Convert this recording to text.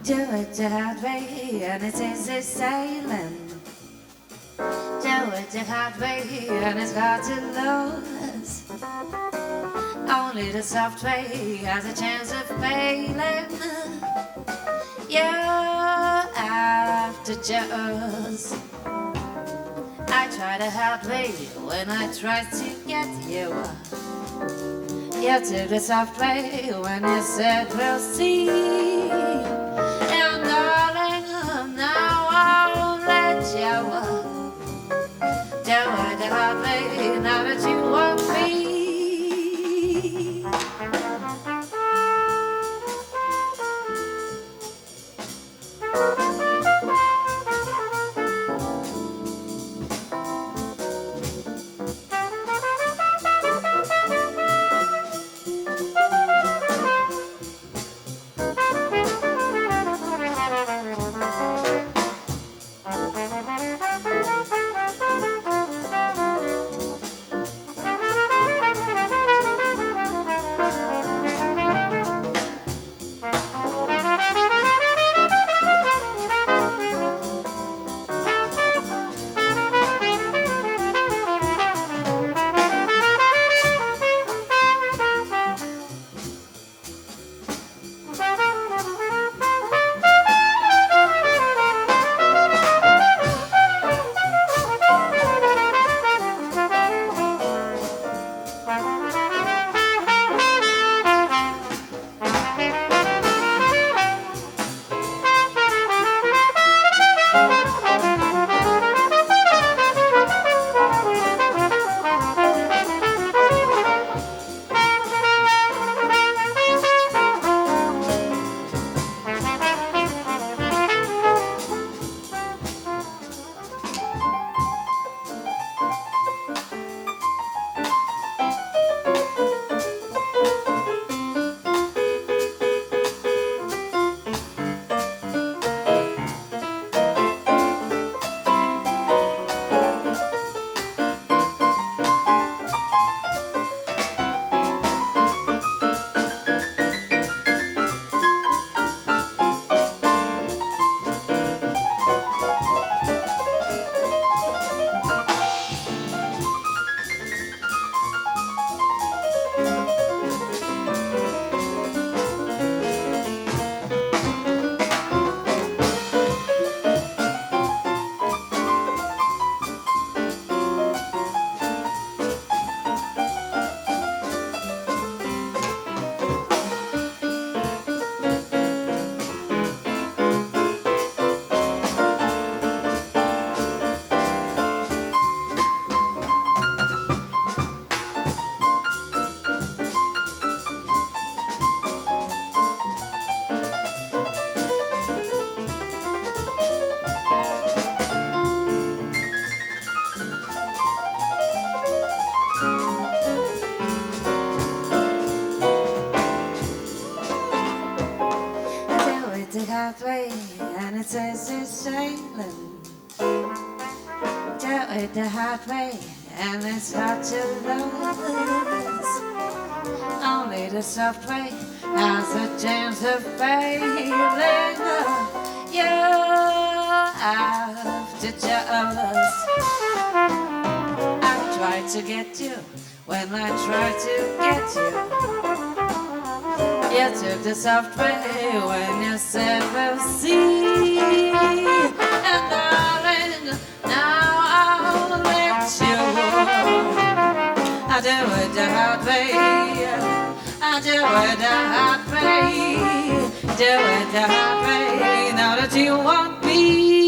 Do it the hard way, and it's easy sailing. Do it the hard way, and it's hard to lose. Only the soft way has a chance of failing. You have to choose. I tried the hard way when I tried to get you. You took the soft way when you said we'll see. And darling, now I'll let you do it the hard way now that you want me. And it says it's sailing. Do it the hard way, and it's hard to lose. Only the soft way has a chance of failing. You have to choose. I tried to get you when I tried to get you. You took the soft way when you said we'll see. And darling, now I'll let you. I do it the hard way. I do it the hard way. Do it the hard way now that you want me.